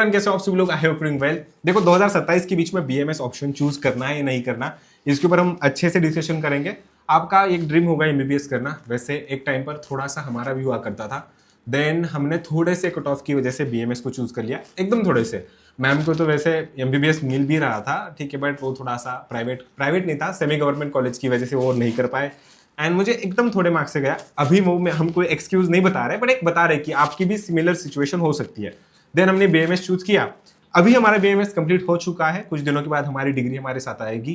कैसे आप सभी लोग, आई होप डूइंग वेल। देखो 2027 के बीच में बीएमएस ऑप्शन चूज करना है या नहीं करना, इसके ऊपर हम अच्छे से डिस्कशन करेंगे। आपका एक ड्रीम होगा एमबीबीएस करना, वैसे एक टाइम पर थोड़ा सा हमारा भी हुआ करता था। देन हमने थोड़े से कट ऑफ की वजह से बीएमएस को चूज कर लिया, एकदम थोड़े से। मैम को तो वैसे एमबीबीएस मिल भी रहा था, ठीक है, बट वो थोड़ा सा प्राइवेट नहीं था, सेमी गवर्नमेंट कॉलेज की वजह से वो नहीं कर पाए। एंड मुझे एकदम थोड़े मार्क्स से गया। अभी वो हम कोई एक्सक्यूज नहीं बता रहे, बट एक बता रहे कि आपकी भी सिमिलर सिचुएशन हो सकती है। देन हमने बीएमएस चूज किया। अभी हमारा बीएमएस कंप्लीट हो चुका है, कुछ दिनों के बाद हमारी डिग्री हमारे साथ आएगी।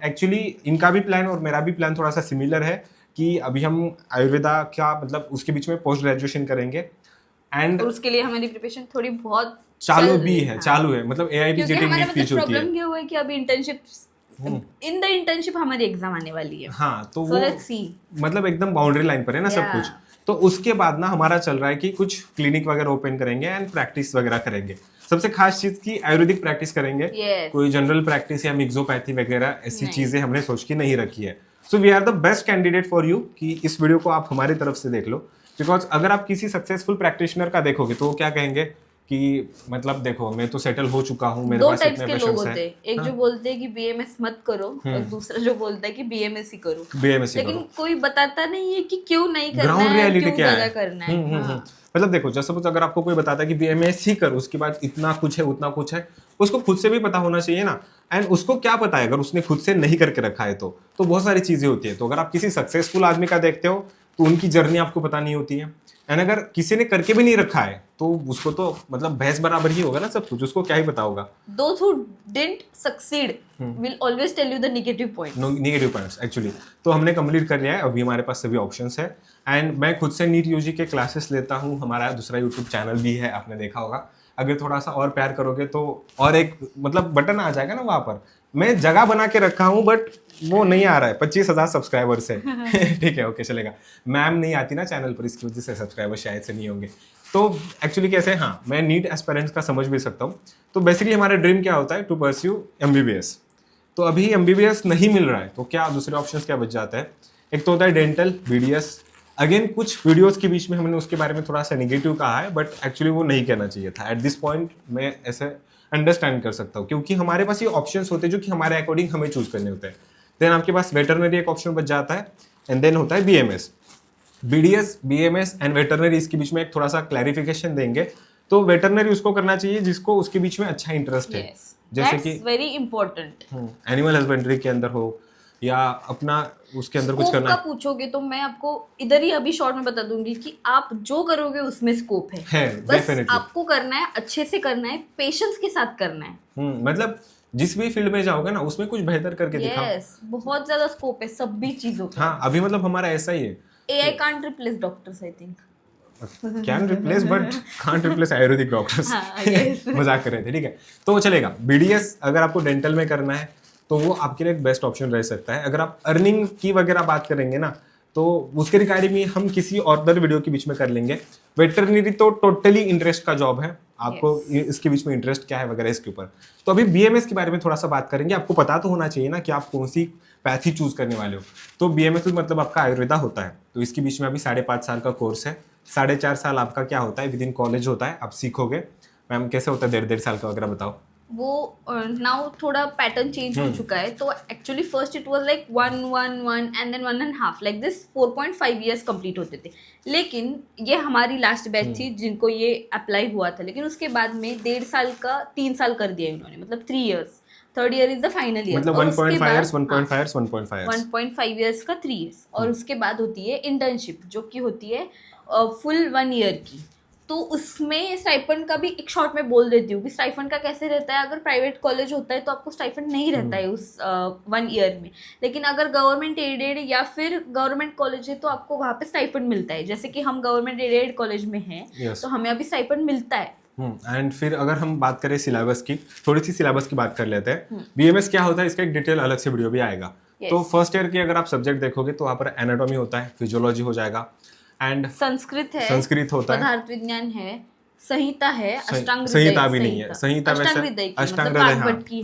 एक्चुअली इनका भी प्लान और मेरा भी प्लान थोड़ा सा सिमिलर है कि अभी हम आयुर्वेदा क्या मतलब उसके बीच में पोस्ट ग्रेजुएशन करेंगे। एंड उसके लिए हमारी प्रिपरेशन थोड़ी बहुत चालू भी है, चालू है, मतलब एआईबी क्योंकि जेटी हमारा नीट पीच होती है। प्रॉब्लम क्या हुआ है कि अभी इंटर्नशिप इन द इंटर्नशिप हमारी एग्जाम आने वाली है। हाँ, तो So वो let's see. मतलब एकदम बाउंड्री लाइन पर है ना सब कुछ। तो उसके बाद ना हमारा चल रहा है कि कुछ क्लिनिक वगैरह ओपन करेंगे एंड प्रैक्टिस वगैरह करेंगे। सबसे खास चीज की आयुर्वेदिक प्रैक्टिस करेंगे। Yes. कोई जनरल प्रैक्टिस या मिक्सोपैथी वगैरह ऐसी नहीं। चीजें हमने सोच के नहीं रखी है। So we are the best candidate for you कि इस वीडियो को आप हमारी तरफ से देख लो। बिकॉज अगर आप किसी सक्सेसफुल प्रैक्टिशनर का देखोगे तो वो क्या कहेंगे कि मतलब देखो मैं तो सेटल हो चुका हूँ, मेरे दो पास टाइप्स इतने के लोग पेशेंट्स होते हैं। हैं, एक जो बोलते हैं कि बीएमएस मत करो और दूसरा जो बोलता है कि बीएमएस ही करो। बीएमएस लेकिन कोई बताता नहीं है कि क्यों नहीं करना ग्राउंड है, रियलिटी क्यों क्या ज्यादा है। करना है। हाँ। मतलब देखो जैसे सपोज अगर आपको कोई बताता है कि बीएमएस ही कर, उसके बाद इतना कुछ है उतना कुछ है, उसको खुद से भी पता होना चाहिए ना। एंड उसको क्या पता है अगर उसने खुद से नहीं करके रखा है तो बहुत सारी चीजें होती है। तो अगर आप किसी सक्सेसफुल आदमी का देखते हो तो उनकी जर्नी आपको पता नहीं होती है। एंड अगर किसी ने करके भी नहीं रखा है तो उसको तो मतलब भैंस बराबर ही होगा ना सब कुछ, उसको क्या ही पता होगा। Those who didn't succeed will always tell you the negative points. Negative points actually. तो हमने कंप्लीट कर लिया है, अभी हमारे पास सभी ऑप्शंस है। एंड मैं खुद से नीट यूजी के क्लासेस लेता हूँ, हमारा दूसरा यूट्यूब चैनल भी है, आपने देखा होगा। अगर थोड़ा सा और प्यार करोगे तो और एक मतलब बटन आ जाएगा ना वहाँ पर। मैं जगह बना के रखा हूँ बट वो नहीं आ रहा है, 25,000 सब्सक्राइबर्स है। ठीक है, ओके चलेगा। मैम नहीं आती ना चैनल पर, इसकी वजह से सब्सक्राइबर शायद से नहीं होंगे। तो एक्चुअली कैसे, हाँ मैं नीट एस्पिरेंट्स का समझ भी सकता हूँ। तो बेसिकली हमारा ड्रीम क्या होता है, टू परस्यू एमबीबीएस। तो अभी एमबीबीएस नहीं मिल रहा है तो क्या दूसरे ऑप्शंस क्या बच जाता है। एक तो होता है डेंटल बीडीएस। अगेन कुछ वीडियोस के बीच में हमने उसके बारे में थोड़ा सा नेगेटिव कहा है, बट एक्चुअली वो नहीं कहना चाहिए था। एट दिस पॉइंट मैं ऐसे अंडरस्टैंड कर सकता हूँ क्योंकि हमारे पास ये ऑप्शंस होते हैं जो कि हमारे अकॉर्डिंग हमें चूज करने होते हैं। देन आपके पास वेटरनरी एक ऑप्शन बच जाता है एंड देन होता है BMS. BDS, BMS and veterinary, इसके बीच में एक थोड़ा सा क्लैरिफिकेशन देंगे। तो वेटरनरी उसको करना चाहिए जिसको उसके बीच में अच्छा इंटरेस्ट है। Yes. जैसे That's कि very important. एनिमल हस्बेंड्री के अंदर हो या अपना उसके अंदर कुछ स्कोप करना का पूछोगे तो मैं आपको इधर ही अभी शॉर्ट में बता दूंगी कि आप जो करोगे उसमें स्कोप है। बस डेफिनेटली। आपको करना है, अच्छे से करना है, पेशेंस के साथ करना है। मतलब जिस भी फील्ड में जाओगे ना उसमें कुछ बेहतर करके दिखाओ। यस, बहुत ज्यादा स्कोप है सभी चीजों का। हाँ, अभी मतलब हमारा ऐसा ही है। AI can't replace doctors, I think. Can replace but can't replace Ayurvedic doctors. हाँ, yes. मजाक कर रहे थे, ठीक है। तो वो चलेगा। बीडीएस अगर आपको डेंटल में करना है तो वो आपके लिए एक बेस्ट ऑप्शन रह सकता है। अगर आप अर्निंग की वगैरह बात करेंगे ना तो उसके रिगार्डिंग में हम किसी अदर वीडियो के बीच में कर लेंगे। वेटरनरी तो टोटली इंटरेस्ट का जॉब है, आपको इसके बीच में इंटरेस्ट क्या है वगैरह इसके ऊपर। तो अभी बीएमएस के बारे में थोड़ा सा बात करेंगे। आपको पता तो होना चाहिए ना कि आप कौन सी पैथी चूज करने वाले हो। तो बीएमएस मतलब आपका आयुर्वेदा होता है, तो इसके बीच में अभी 5.5 साल का कोर्स है। 4.5 साल आपका क्या होता है, विद इन कॉलेज होता है, आप सीखोगे। मैम कैसे होता है 1.5 साल का वगैरह बताओ। वो नाउ थोड़ा पैटर्न चेंज हो चुका है। तो actually first it was like 1 and then 1.5 like this 4.5 years complete होते थे। लेकिन ये हमारी लास्ट बैच थी जिनको ये अप्लाई हुआ था। लेकिन उसके बाद में 1.5 साल का 3 साल कर दिया इन्होंने, मतलब 3 years. Third year is the final year. मतलब 1.5 इयर्स 1.5 इयर्स 1.5 इयर्स 1.5 इयर्स का 3 इयर्स। और उसके बाद होती है इंटर्नशिप जो कि होती है फुल 1 ईयर की। तो उसमें स्टाइपेंड का भी एक शॉर्ट में बोल देती हूँ कि स्टाइपेंड का कैसे रहता है। अगर प्राइवेट कॉलेज होता है तो आपको स्टाइपेंड नहीं रहता है उस 1 ईयर में। लेकिन अगर गवर्नमेंट एडेड या फिर गवर्नमेंट कॉलेज है तो आपको वहाँ पे स्टाइपेंड मिलता है। जैसे कि हम गवर्नमेंट एडेड कॉलेज में हैं Yes. तो हमें अभी स्टाइपेंड मिलता है। एंड फिर अगर हम बात करें सिलेबस की, थोड़ी सी सिलेबस की बात कर लेते हैं। बीएमएस क्या होता है इसका एक डिटेल अलग से वीडियो भी आएगा। तो फर्स्ट ईयर की अगर आप सब्जेक्ट देखोगे तो वहाँ पर एनाटॉमी होता है, फिजियोलॉजी हो जाएगा एंड संस्कृत है, संस्कृत होता है, पदार्थ विज्ञान है, संहिता है, अष्टांग संहिता भी नहीं है। संहिता वैसे अष्टांग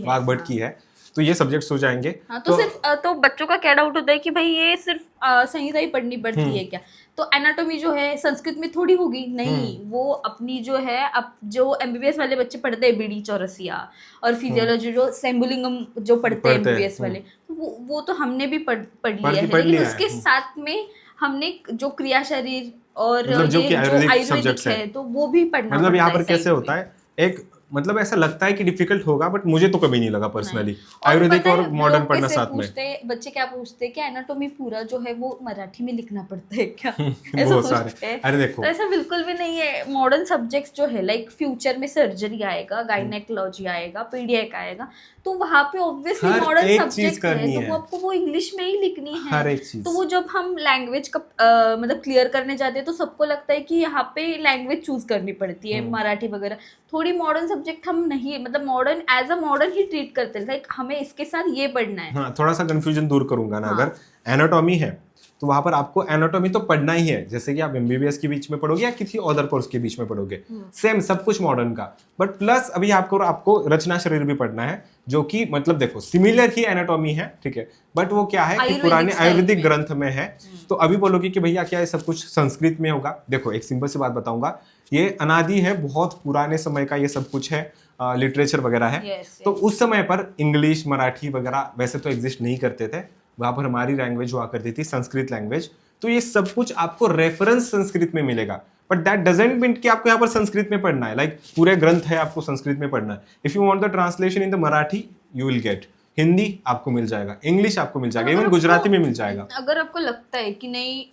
वाग्भट की है। तो ये सब्जेक्ट्स हो जाएंगे। हाँ, तो सिर्फ तो बच्चों का क्या डाउट होता है कि भाई ये सिर्फ संहिता ही पढ़नी पड़ती है क्या? तो एनाटॉमी जो है संस्कृत में थोड़ी होगी, नहीं, वो अपनी जो है अब जो एमबीबीएस वाले बच्चे पढ़ते हैं बीडी चौरसिया, और फिजियोलॉजी जो सेम्बुलिंगम जो पढ़ते हैं एमबीबीएस वाले, तो वो तो हमने भी पढ़ लिया है, लेकिन उसके साथ में हमने जो क्रिया शरीर और मतलब जो ये कि जो आयुर्वेदिक आयुर्वेदिक सब्जेक्ट्स है तो वो भी पढ़ना मतलब यहाँ पड़ता पर है कैसे साइड होता में। है, एक मतलब ऐसा लगता है कि डिफिकल्ट होगा, बट मुझे तो कभी नहीं लगा पर्सनली और आयुर्वेदिक पता और है मॉडर्न लोग पढ़ना कैसे साथ में। पूछते हैं, बच्चे क्या पूछते हैं कि एनाटॉमी पूरा जो है वो मराठी में लिखना पड़ता है क्या? ऐसा बहुत पूछते सारे, हैं। अरे देखो तो ऐसा बिल्कुल भी नहीं है। मॉडर्न सब्जेक्ट्स जो है लाइक फ्यूचर में सर्जरी आएगा, गायनेकोलॉजी आएगा, पीडियाक आएगा, तो वहाँ पे ऑब्वियसली हर मॉडर्न एक चीज सब्जेक्ट है, करनी तो है, वो आपको वो इंग्लिश में ही लिखनी है। हर एक चीज। तो वो जब हम लैंग्वेज का मतलब क्लियर करने जाते हैं तो सबको लगता है कि यहाँ पे लैंग्वेज चूज करनी पड़ती है, मराठी वगैरह। थोड़ी मॉडर्न सब्जेक्ट हम नहीं, मतलब मॉडर्न एज अ मॉडर्न ही ट्रीट करते हैं, लाइक हमें इसके साथ ये पढ़ना है। हाँ, थोड़ा सा कंफ्यूजन दूर करूंगा ना, हाँ। अगर एनाटॉमी है तो वहां पर आपको एनाटॉमी तो पढ़ना ही है, जैसे कि आप एमबीबीएस के बीच में पढ़ोगे या किसी अदर कोर्स के बीच में पढ़ोगे, सेम सब कुछ मॉडर्न का। बट प्लस अभी आपको रचना शरीर भी पढ़ना है, जो कि मतलब देखो सिमिलर ही एनाटॉमी है, ठीक है, बट वो क्या है कि पुराने आयुर्वेदिक ग्रंथ में है। तो अभी बोलोगे कि भैया क्या ये सब कुछ संस्कृत में होगा? देखो एक सिंपल सी बात बताऊंगा, ये अनादि है, बहुत पुराने समय का ये सब कुछ है, लिटरेचर वगैरह है। तो उस समय पर इंग्लिश मराठी वगैरह वैसे तो एग्जिस्ट नहीं करते थे, वहां पर हमारी लैंग्वेज हुआ करती थी संस्कृत लैंग्वेज। तो ये सब कुछ आपको रेफरेंस संस्कृत में मिलेगा, बट दैट डजंट मीन कि आपको यहाँ पर संस्कृत में पढ़ना है, लाइक पूरे ग्रंथ है आपको संस्कृत में पढ़ना है। If you want the translation in the Marathi you will get, Hindi आपको मिल जाएगा, इंग्लिश आपको मिल जाएगा, इवन गुजराती में मिल जाएगा। अगर आपको लगता है कि नहीं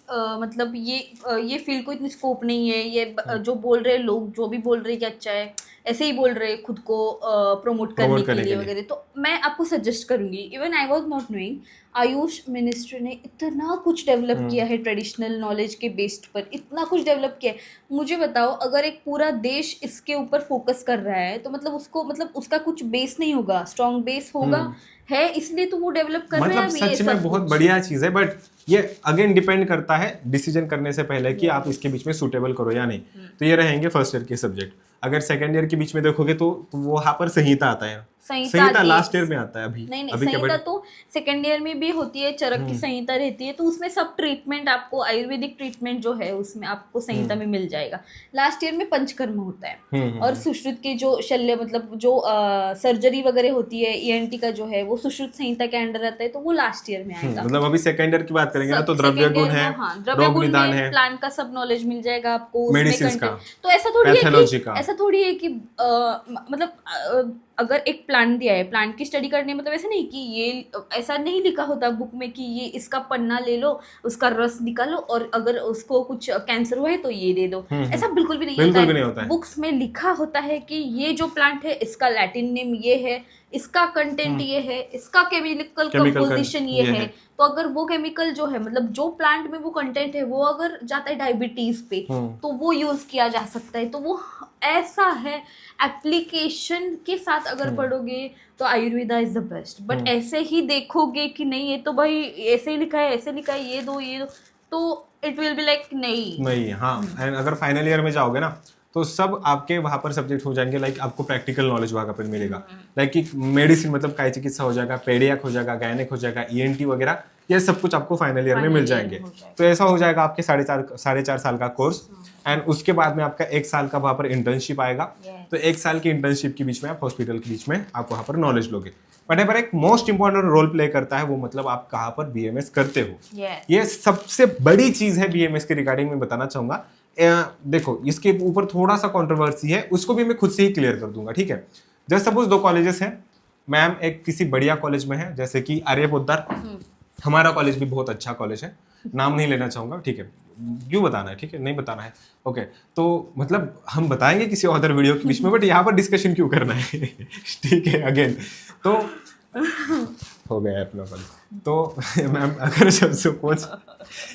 मतलब ये फील्ड को इतनी स्कोप नहीं है, ये जो बोल रहे लोग जो भी बोल रहे कि अच्छा है, ऐसे ही बोल रहे खुद को प्रमोट करने के लिए वगैरह, तो मैं आपको सजेस्ट करूंगी, even I was not knowing, Ayush ministry ने इतना कुछ डेवलप किया है ट्रेडिशनल नॉलेज के बेस्ड पर, इतना कुछ डेवलप किया है। मुझे बताओ, अगर एक पूरा देश इसके ऊपर फोकस कर रहा है तो मतलब उसका कुछ बेस नहीं होगा, स्ट्रॉन्ग बेस होगा है, इसलिए तो वो डेवलप कर रहे हैं। मतलब सच में बहुत बढ़िया चीज है, बट ये अगेन डिपेंड करता है डिसीजन करने से पहले कि आप इसके बीच में सूटेबल करो या नहीं। तो ये रहेंगे फर्स्ट ईयर के सब्जेक्ट। अगर सेकंड ईयर के बीच में देखोगे तो वो वहाँ पर संहिता आता है, संहिता लास्ट ईयर में आता है। अभी नहीं अभी संहिता तो सेकंड ईयर में भी होती है, चरक की संहिता रहती है, तो उसमें सब ट्रीटमेंट आपको आयुर्वेदिक ट्रीटमेंट जो है उसमें आपको संहिता में मिल जाएगा। लास्ट ईयर में पंचकर्म होता है, और सुश्रुत के जो शल्य मतलब जो सर्जरी वगैरह होती है, ईएनटी का जो है वो सुश्रुत संहिता के अंडर रहता है, तो वो लास्ट ईयर में आएगा। मतलब अभी सेकंड ईयर की बात करेंगे ना, तो द्रव्य गुण है, रोग निदान है, प्लांट का सब नॉलेज मिल जाएगा आपको, मेडिसिन का, तो ऐसा थोड़ी है कि मतलब अगर एक प्लांट दिया है, प्लांट की स्टडी करनी है, मतलब ऐसा नहीं कि ये ऐसा नहीं लिखा होता बुक में कि ये इसका पन्ना ले लो, उसका रस निकालो, और अगर उसको कुछ कैंसर हुआ है तो ये दे दो, ऐसा बिल्कुल भी नहीं होता है। बुक्स में लिखा होता है कि ये जो प्लांट है इसका लैटिन नेम ये है, इसका कंटेंट ये है, इसका केमिकल कंपोजिशन ये है। तो अगर वो केमिकल जो है, मतलब जो प्लांट में वो कंटेंट है, वो अगर जाता है डायबिटीज पे तो वो यूज किया जा सकता है। तो वो ऐसा है, एप्लीकेशन के साथ अगर पढ़ोगे तो Ayurveda is the best. But ऐसे ही देखोगे कि नहीं ये तो भाई ऐसे ही लिखा है, ऐसे लिखा है, ये दो तो इट विल बी लाइक नहीं। हाँ, एंड अगर फाइनल ईयर में जाओगे ना तो सब आपके वहाँ पर सब्जेक्ट हो जाएंगे, लाइक आपको प्रैक्टिकल नॉलेज वहाँ पर मिलेगा, लाइक कि मेडिसिन मतलब काय चिकित्सा हो जाएगा, पेडियाक हो जाएगा, गायनेक हो जाएगा, ईएनटी वगैरह, ये सब कुछ आपको फाइनल ईयर में मिल जाएंगे। तो ऐसा हो जाएगा आपके 4.5 साल का कोर्स, एंड उसके बाद में आपका 1 साल का वहाँ पर इंटर्नशिप आएगा। तो 1 साल की इंटर्नशिप के बीच में आप हॉस्पिटल के बीच में आप वहाँ पर नॉलेज लोगे। बट पर एक मोस्ट इंपॉर्टेंट रोल प्ले करता है वो, मतलब आप कहाँ पर बीएमएस करते हो। ये सबसे बड़ी चीज है बीएमएस के रिगार्डिंग में बताना चाहूंगा। देखो इसके ऊपर थोड़ा सा कंट्रोवर्सी है, उसको भी मैं खुद से ही क्लियर कर दूंगा, ठीक है। जैसे सपोज 2 कॉलेजेस हैं, मैम एक किसी बढ़िया कॉलेज में है, जैसे कि आर्य पोद्दार, हमारा कॉलेज भी बहुत अच्छा कॉलेज है, नाम नहीं लेना चाहूंगा, ठीक है, क्यों बताना है, ठीक है, नहीं बताना है, ओके। तो मतलब हम बताएंगे किसी अदर वीडियो के बीच में, बट यहाँ पर डिस्कशन क्यों करना है ठीक है। अगेन तो हो गया अपना कॉलेज। तो मैम अगर सपोज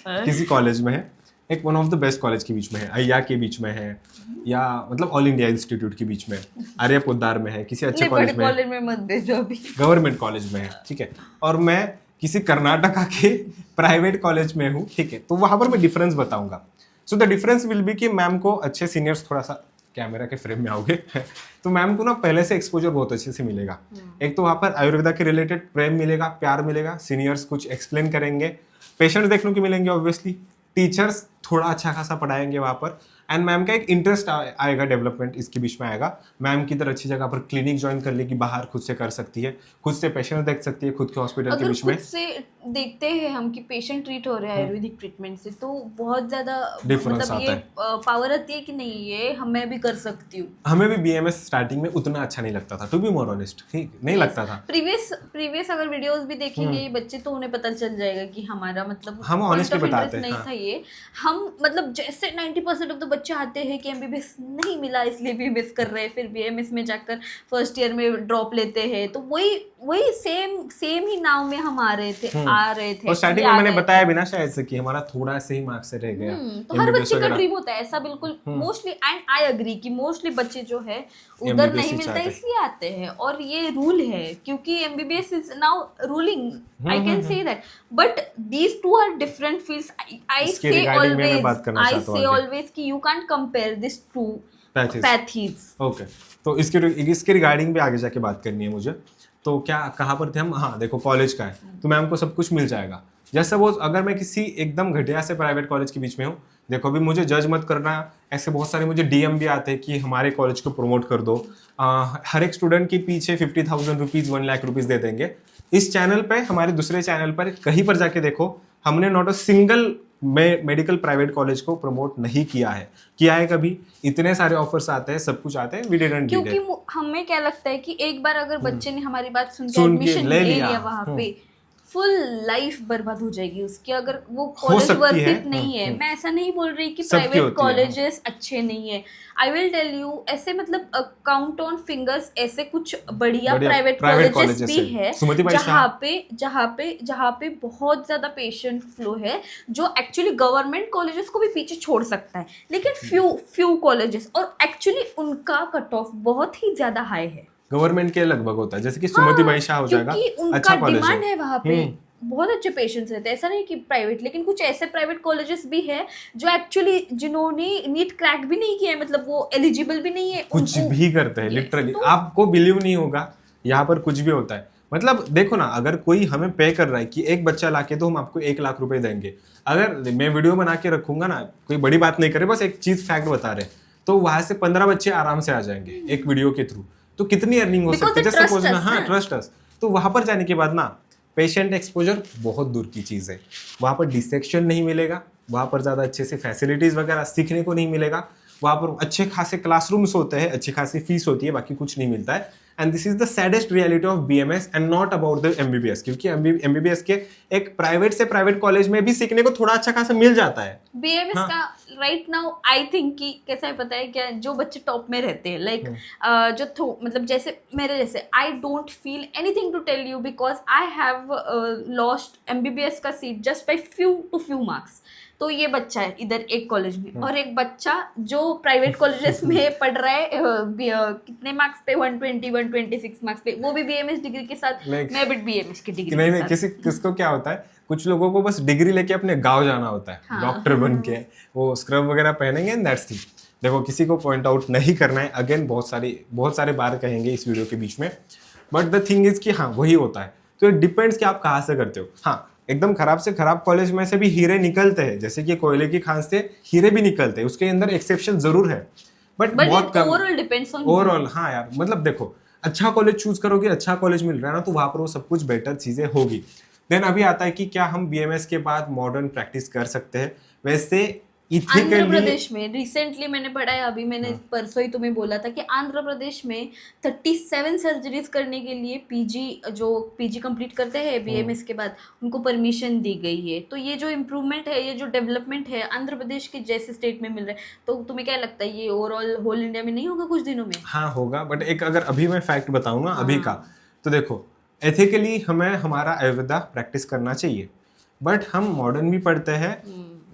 किसी कॉलेज में है, एक one of the best college के बीच में है, अय्या के बीच में है, या मतलब ऑल इंडिया इंस्टीट्यूट के बीच में, आर्य पोद्दार में है, किसी अच्छे कॉलेज में मत भेजो अभी, गवर्नमेंट कॉलेज में है, ठीक है, और मैं किसी कर्नाटका के प्राइवेट कॉलेज में हूँ, ठीक है, तो वहां पर मैं डिफरेंस बताऊंगा। So the difference will be कि मैम को अच्छे सीनियर्स थोड़ा सा कैमरा के फ्रेम में आओगे तो मैम को ना पहले से एक्सपोजर बहुत अच्छे से मिलेगा। एक तो वहाँ पर आयुर्वेदा के रिलेटेड प्रेम मिलेगा, प्यार मिलेगा, सीनियर्स कुछ एक्सप्लेन करेंगे, पेशेंट देखने को मिलेंगे ऑब्वियसली, टीचर्स थोड़ा अच्छा खासा पढ़ाएंगे वहाँ पर, एंड मैम का एक इंटरेस्ट आएगा, डेवलपमेंट इसके बीच में आएगा। मैम की तरह अच्छी जगह पर क्लिनिक ज्वाइन कर लेगी, बाहर खुद से कर सकती है, खुद से पेशेंट देख सकती है खुद के हॉस्पिटल के अगर बीच में। खुद से देखते हैं हम कि पेशेंट ट्रीट हो रहे हैं आयुर्वेदिक ट्रीटमेंट से, तो बहुत ज्यादा Difference मतलब आता ये है। पावर आती है कि नहीं ये हमें भी कर सकती हूँ। हमें भी बीएमएस स्टार्टिंग में उतना अच्छा नहीं लगता था, टू बी मोर ऑनेस्ट, ठीक नहीं लगता था। प्रीवियस अगर वीडियोस भी देखेंगे ये बच्चे तो उन्हें पता चल जाएगा कि हमारा मतलब हम point honestly of interest बताते हैं, नहीं हाँ। था ये। हम मतलब जैसे 90% ऑफ द बच्चे आते हैं कि एमबीबीएस नहीं मिला इसलिए बीएमएस कर रहे हैं, फिर बीएमएस में जाकर फर्स्ट ईयर में ड्रॉप लेते हैं, तो वही सेम ही नाव में हम आ रहे थे और स्टार्टिंग में मैंने बताया भी ना शायद से कि हमारा थोड़ा से ही मार्क्स से रह गया। तो हर बच्चे का ड्रीम होता है ऐसा, बिल्कुल मोस्टली, एंड आई अग्री कि मोस्टली बच्चे जो है उधर MBBS नहीं ही मिलता चाहते हैं। इसलिए आते हैं, और ये रूल है क्योंकि MBBS is now ruling, I can say that, but these two are different fields. I इसके से regarding में मैं बात करना ऑलवेज, आई चाहता हूँ से आगे। ऑलवेज कि you can't compare this to Pathies। Pathies. Okay, तो इसके रिगार्डिंग भी आगे जाके बात करनी है मुझे। तो क्या कहाँ पर थे हम? हाँ देखो, कॉलेज का है तो मैम को सब कुछ मिल जाएगा। जैसे वो अगर मैं किसी एकदम घटिया से प्राइवेट कॉलेज के बीच में हूँ, देखो अभी मुझे जज मत करना, ऐसे बहुत सारे मुझे डीएम भी आते हैं कि हमारे कॉलेज को प्रमोट कर दो, हर एक स्टूडेंट के पीछे 50,000 रुपीज़ 1 लाख रुपीज़ दे देंगे। इस चैनल पे, हमारे दूसरे चैनल पर कहीं पर जाके देखो, हमने not a single medical private college को प्रमोट नहीं किया है। किया है कभी? इतने सारे ऑफर्स आते हैं, सब कुछ आते हैं, वी डिडंट डू क्योंकि इट। हमें क्या लगता है कि एक बार अगर बच्चे ने हमारी बात सुन के सुन के एडमिशन ले ले लिया, लिया वहां पे, फुल लाइफ बर्बाद हो जाएगी उसकी अगर वो हो कॉलेज सकती वर्थ है। इट नहीं है। मैं ऐसा नहीं बोल रही कि सबकी प्राइवेट होती है। कॉलेजेस अच्छे नहीं है, आई विल टेल यू, ऐसे मतलब काउंट ऑन फिंगर्स ऐसे कुछ बढ़िया प्राइवेट कॉलेजेस भी है जहाँ पे बहुत ज्यादा पेशेंट फ्लो है, जो एक्चुअली गवर्नमेंट कॉलेजेस को भी पीछे छोड़ सकता है, लेकिन फ्यू कॉलेजेस, और एक्चुअली उनका कट ऑफ बहुत ही ज्यादा हाई है। गवर्नमेंट के लगभग होता है, जैसे कि सुमति बाई शाह हो जाएगा, क्योंकि उनका अच्छा कॉलेज डिमांड है वहाँ पे, हम्म। बहुत अच्छे पेशेंट्स रहते हैं, ऐसा नहीं कि प्राइवेट, लेकिन कुछ ऐसे प्राइवेट कॉलेजेस भी है जो एक्चुअली जिन्होंने नीट क्रैक भी नहीं किया है, मतलब वो एलिजिबल भी नहीं है, कुछ उनको भी करते हैं Yes, लिटरली, तो- आपको बिलीव नहीं होगा, यहाँ पर कुछ भी होता है। मतलब देखो ना, अगर कोई हमें पे कर रहा है कि एक बच्चा लाके तो हम आपको 1 लाख रुपए देंगे, अगर मैं वीडियो बना के रखूंगा ना, कोई बड़ी बात नहीं करे, बस एक चीज फैक्ट बता रहे, तो वहां से 15 बच्चे आराम से आ जाएंगे एक वीडियो के थ्रू। तो कितनी अर्निंग हो Because सकती है? they जैसे trust सपोज ना, us, हाँ ना? ट्रस्ट अस, तो वहां पर जाने के बाद ना पेशेंट एक्सपोजर बहुत दूर की चीज़ है। वहाँ पर डिसेक्शन नहीं मिलेगा, वहाँ पर ज़्यादा अच्छे से फैसिलिटीज़ वगैरह सीखने को नहीं मिलेगा, वहाँ पर अच्छे खासे क्लासरूम्स होते हैं, अच्छी खासी फीस होती है, बाकी कुछ नहीं मिलता है। And this is the saddest reality of BMS and not about the MBBS, क्योंकि एमबीबीएस के एक प्राइवेट से प्राइवेट कॉलेज में भी सीखने को थोड़ा अच्छा खासा मिल जाता है। बीएमएस का राइट नाउ आई थिंक कि कैसा है पता है क्या, जो बच्चे टॉप में रहते हैं, लाइक मतलब जैसे मेरे जैसे, I don't feel anything to tell you because I have lost MBBS का seat just by few marks. तो ये बच्चा है इधर एक कॉलेज में, और एक बच्चा जो प्राइवेट कॉलेजेस में पढ़ रहा है कितने मार्क्स पे, 126 मार्क्स पे, वो भी बीएमएस डिग्री के साथ, मैं भी बीएमएस की डिग्री नहीं के नहीं, साथ। किसको क्या होता है, कुछ लोगों को बस डिग्री लेके अपने गांव जाना होता है, हाँ, डॉक्टर बन के वो स्क्रब वगैरह पहनेंगे एंड दैट्स इट। देखो किसी को पॉइंट आउट नहीं करना है, अगेन बहुत सारे बार कहेंगे इस वीडियो के बीच में, बट द थिंग इज कि हाँ वही होता है। तो इट डिपेंड्स कि आप कहाँ से करते हो। हाँ, एकदम खराब से खराब कॉलेज में से भी हीरे निकलते हैं, जैसे कि कोयले की खान से हीरे भी निकलते हैं, उसके अंदर एक्सेप्शन जरूर है, बट बहुत कम। ओवरऑल डिपेंड्स ऑन ओवरऑल हाँ यार, मतलब देखो अच्छा कॉलेज चूज करोगे, अच्छा कॉलेज मिल रहा है ना, तो वहां पर वो सब कुछ बेटर चीजें होगी। देन अभी आता है कि क्या हम बीएमएस के बाद मॉडर्न प्रैक्टिस कर सकते हैं? वैसे आंध्र इथिकली प्रदेश में रिसेंटली मैंने पढ़ा है, अभी मैंने परसों ही तुम्हें बोला था कि आंध्र प्रदेश में 37 सर्जरीज करने के लिए पीजी कंप्लीट करते हैं बीएमएस के बाद, उनको परमिशन दी गई है। तो ये जो इम्प्रूवमेंट है, ये जो डेवलपमेंट है आंध्र प्रदेश के जैसे स्टेट में मिल रहा है, तो तुम्हें क्या लगता है ये ओवरऑल होल इंडिया में नहीं होगा कुछ दिनों में? हाँ होगा, बट एक अगर अभी मैं फैक्ट बताऊँ ना अभी का, तो देखो एथिकली हमें हमारा आयुर्वेदा प्रैक्टिस करना चाहिए, बट हम मॉडर्न भी पढ़ते हैं,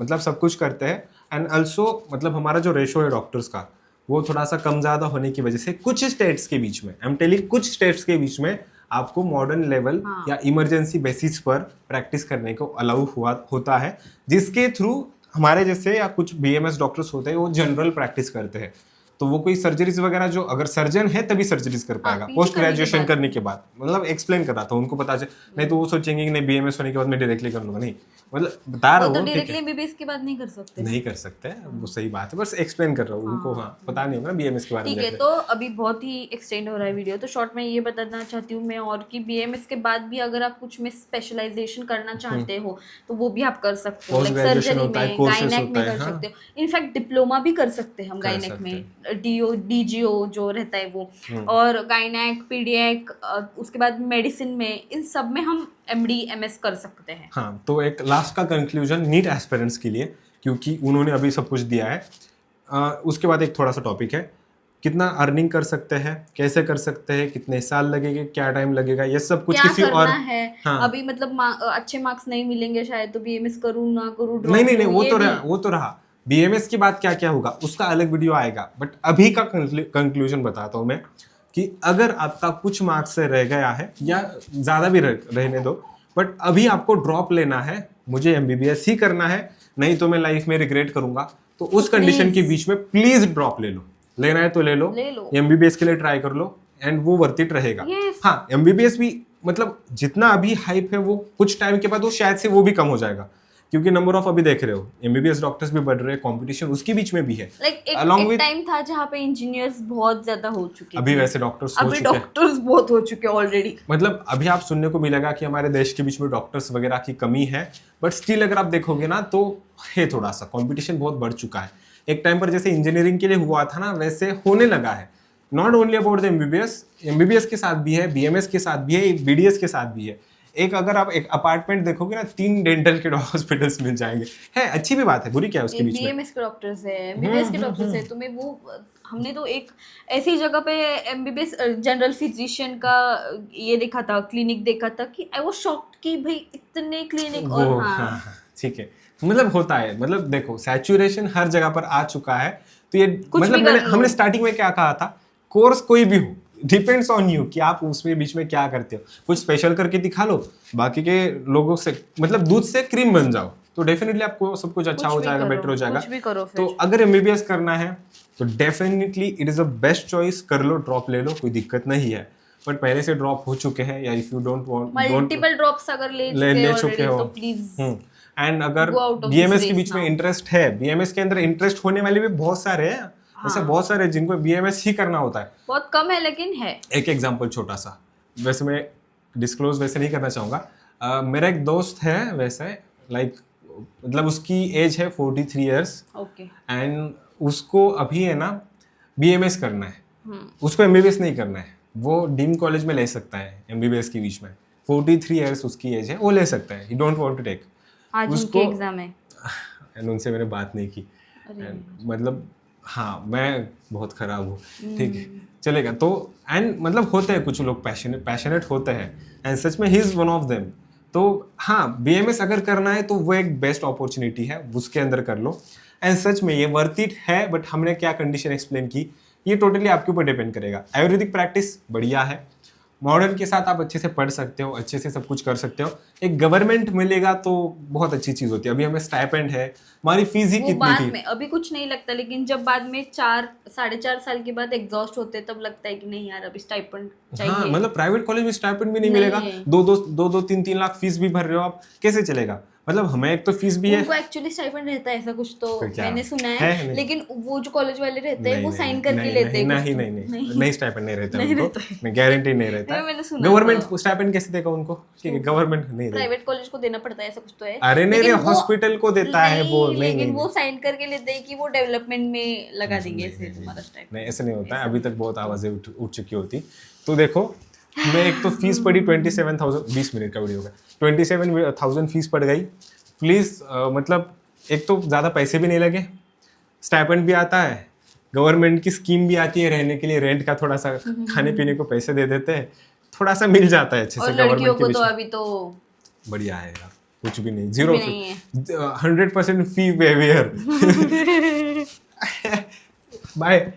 मतलब सब कुछ करते हैं, एंड ऑल्सो मतलब हमारा जो रेशो है डॉक्टर्स का वो थोड़ा सा कम ज़्यादा होने की वजह से कुछ स्टेट्स के बीच में, आई एम टेलिंग कुछ स्टेट्स के बीच में आपको मॉडर्न लेवल या इमरजेंसी बेसिस पर प्रैक्टिस करने को अलाउ होता है, जिसके थ्रू हमारे जैसे या कुछ बीएमएस डॉक्टर्स होते हैं वो जनरल प्रैक्टिस करते हैं। तो वो कोई सर्जरीज वगैरह जो अगर सर्जन है तभी सर्जरीज कर पाएगा PG पोस्ट करने के ग्रेजुएशन बाद। करने के बाद। मतलब एक्सप्लेन कर रहा था उनको पता चल, नहीं तो वो सोचेंगे कि नहीं बीएमएस होने के बाद मैं डायरेक्टली कर लूंगा, नहीं मतलब बता रहा वो तो हूँ ठीक डायरेक्टली है, एमबीबीएस के बाद नहीं कर सकते। नहीं कर सकते वो सही बात है, बस एक्सप्लेन कर रहा हूँ उनको, हाँ पता नहीं होगा बीएमएस के बारे में। ठीक है, तो अभी बहुत ही एक्सटेंड हो रहा है वीडियो, तो शॉर्ट में ये बताना चाहती हूँ मैं और कि बीएमएस के बाद भी अगर आप कुछ में स्पेशलाइजेशन करना चाहते हो तो वो भी आप कर सकते हो, Post लाइक graduation सर्जरी होता है, में, courses गायनेक होता में है, कर हाँ। सकते हो, इनफैक्ट डिप्लोमा भी कर सकते हैं हम कर गायनेक सकते में, डीओ जो रहता है वो, हम्म। और गायनेक, पीडियाक, उसके बाद मेडिसिन में, इन सब में हम एमडी एमएस कर सकते हैं। हाँ तो एक लास्ट का कंक्लूजन नीट एस्पिरेंट्स के लिए, क्योंकि उन्होंने अभी सब कुछ दिया है, उसके बाद एक थोड़ा सा टॉपिक है, कितना अर्निंग कर सकते हैं, कैसे कर सकते हैं, कितने साल लगेंगे, क्या टाइम लगेगा, ये सब कुछ क्या किसी करना और। है, हाँ अभी मतलब अच्छे मार्क्स नहीं मिलेंगे शायद, तो बीएमएस करूँ ना करूँ, नहीं नहीं ड्रॉप नहीं, लूँ, ये भी। वो तो रहा, बीएमएस के बाद क्या क्या होगा उसका अलग वीडियो आएगा, बट अभी का कंक्लूजन बताता हूँ मैं कि अगर आपका कुछ मार्क्स से रह गया है या ज्यादा भी रहने दो, बट अभी आपको ड्रॉप लेना है, मुझे एमबीबीएस ही करना है, नहीं तो मैं लाइफ में रिग्रेट करूंगा, तो उस कंडीशन के बीच में प्लीज ड्रॉप ले लो, लेना है तो ले लो, ले लो। एमबीबीएस के लिए ट्राई कर लो एंड वो वर्थ इट रहेगा। Yes. हाँ एमबीबीएस भी मतलब जितना अभी हाइप है वो कुछ टाइम के बाद वो शायद से वो भी कम हो जाएगा, क्योंकि नंबर ऑफ अभी देख रहे हो एमबीबीएस डॉक्टर्स भी बढ़ रहे हैं, कंपटीशन उसके बीच में भी है। लाइक Along एक with- टाइम था जहाँ पे इंजीनियर्स बहुत ज्यादा हो चुके अभी थे, वैसे डॉक्टर्स हो अभी चुके हैं, डॉक्टर्स बहुत हो चुके हैं ऑलरेडी। मतलब अभी आप सुनने को मिलेगा कि हमारे देश के बीच में डॉक्टर्स वगैरह की कमी है, बट स्टिल अगर आप देखोगे ना तो है थोड़ा सा कंपटीशन बहुत बढ़ चुका है। एक टाइम पर जैसे इंजीनियरिंग के लिए हुआ था ना वैसे होने लगा है, not only about the MBBS के साथ भी है, बीएमएस के साथ भी है, बीडीएस के साथ भी है। एक अगर आप एक अपार्टमेंट देखोगे ना 3 डेंटल के हॉस्पिटल्स मिल जाएंगे, है अच्छी भी बात है, बुरी क्या है उसके बीच में। बीएमएस के डॉक्टर्स है, एमबीबीएस के डॉक्टर्स है, तुम्हें वो हमने तो एक ऐसी जगह पे एमबीबीएस जनरल फिजिशियन का ये देखा था, क्लिनिक देखा था, कि आई वाज शॉक्ड कि भाई इतने क्लिनिक, वो और हाँ हाँ हाँ, ठीक है, मतलब होता है, मतलब देखो सैचुरेशन हर जगह पर आ चुका है, तो ये कुछ मतलब भी कर लो। हमने स्टार्टिंग में क्या कहा था, कोर्स कोई भी हो डिपेंड्स ऑन यू कि आप उसमें बीच में क्या करते हो, कुछ स्पेशल करके दिखा लो, बाकी के लोगों से मतलब दूध से क्रीम बन जाओ, तो डेफिनेटली आपको सब कुछ अच्छा कुछ हो भी जाएगा, करो, बेटर हो जाएगा। कुछ भी करो तो फिर। अगर एमबीबीएस करना है तो definitely it is a best choice, कर लो, ड्रॉप ले लो, कोई दिक्कत नहीं है, बट पहले से ड्रॉप हो चुके हैं या if you don't want multiple drops अगर ले ले चुके चुके हो हो, तो प्लीज एंड अगर Go out of BMS this के race बीच में now. इंटरेस्ट है, बीएमएस के अंदर इंटरेस्ट होने वाले भी बहुत सारे हैं, ऐसे बहुत सारे हैं जिनको बीएमएस ही करना होता है। बहुत कम है लेकिन है। एक एग्जांपल छोटा सा, वैसे मैं डिस्क्लोज वैसे नहीं करना चाहूँगा, मेरा एक दोस्त है वैसे, लाइक मतलब उसकी एज है 43 ईयर्स ओके। एंड उसको अभी है ना बीएमएस करना है, उसको एमबीबीएस नहीं करना है, वो डीम कॉलेज में ले सकता है एमबीबीएस के बीच में, 43 ईयर्स उसकी एज है, वो ले सकता है, he don't want to take. आज उनके एग्जाम है। एंड उनसे मैंने बात नहीं की, And मतलब हाँ मैं बहुत खराब हूँ, ठीक है चलेगा, तो एंड मतलब होते हैं कुछ लोग पैशनेट होते हैं, एंड सच में he is one of them. तो हाँ बीएमएस अगर करना है तो वो एक बेस्ट अपॉर्चुनिटी है, उसके अंदर कर लो, एंड सच में ये वर्थ इट है, बट हमने क्या कंडीशन एक्सप्लेन की ये टोटली आपके ऊपर डिपेंड करेगा। आयुर्वेदिक प्रैक्टिस बढ़िया है, मॉडर्न के साथ आप अच्छे से पढ़ सकते हो, अच्छे से सब कुछ कर सकते हो, एक गवर्नमेंट मिलेगा तो बहुत अच्छी चीज होती है। अभी हमें स्टाइपेंड है, हमारी फीस ही वो कितनी बाद थी, में अभी कुछ नहीं लगता, लेकिन जब बाद में 4-4.5 साल के बाद एग्जॉस्ट होते हैं, तब लगता है कि नहीं यार अभी स्टाइपेंड चाहिए। हाँ मतलब प्राइवेट कॉलेज में स्टाइपेंड भी नहीं नहीं मिलेगा, है। 2-3 लाख फीस भी भर रहे हो आप, कैसे चलेगा? मतलब हमें एक तो फीस भी है, उनको एक्चुअली स्टाइपेंड रहता है ऐसा कुछ तो फिर क्या? मैंने सुना है है, नहीं। लेकिन वो जो कॉलेज वाले रहते हैं नहीं, वो नहीं, साइन नहीं, करके नहीं, लेते हैं नहीं कुछ नहीं तो। नहीं नहीं स्टाइपेंड नहीं रहता नहीं उनको, रहता है। मैं गारंटी नहीं रहता नहीं, मैंने सुना गवर्नमेंट था। स्टाइपेंड कैसे देगा उनको, ठीक है गवर्नमेंट नहीं देगा। प्राइवेट कॉलेज को देना पड़ता है ऐसा कुछ तो है। अरे नहीं रे, लेकिन वो- हॉस्पिटल को देता है वो, नहीं लेकिन नहीं वो साइन करके लेते हैं कि वो डेवलपमेंट में लगा देंगे ऐसे तुम्हारा स्टाइपेंड। नहीं ऐसे नहीं होता है, अभी तक बहुत आवाजें उठ चुकी होती। तो देखो मैं एक तो फीस पड़ी 27,000, 20 मिनट का वीडियो का 27,000 फीस पड़ गई। प्लीज मतलब एक तो ज़्यादा पैसे भी नहीं लगे, स्टाइपेंड भी आता है, गवर्नमेंट की स्कीम भी आती है रहने के लिए, रेंट का थोड़ा सा खाने पीने को पैसे दे देते हैं, थोड़ा सा मिल जाता है अच्छे और से लड़कियों गवर्नमेंट के को बीच तो में। अभी तो बढ़िया है यार, कुछ भी नहीं, जीरो भी नहीं है। 100% फी वेवियर बाय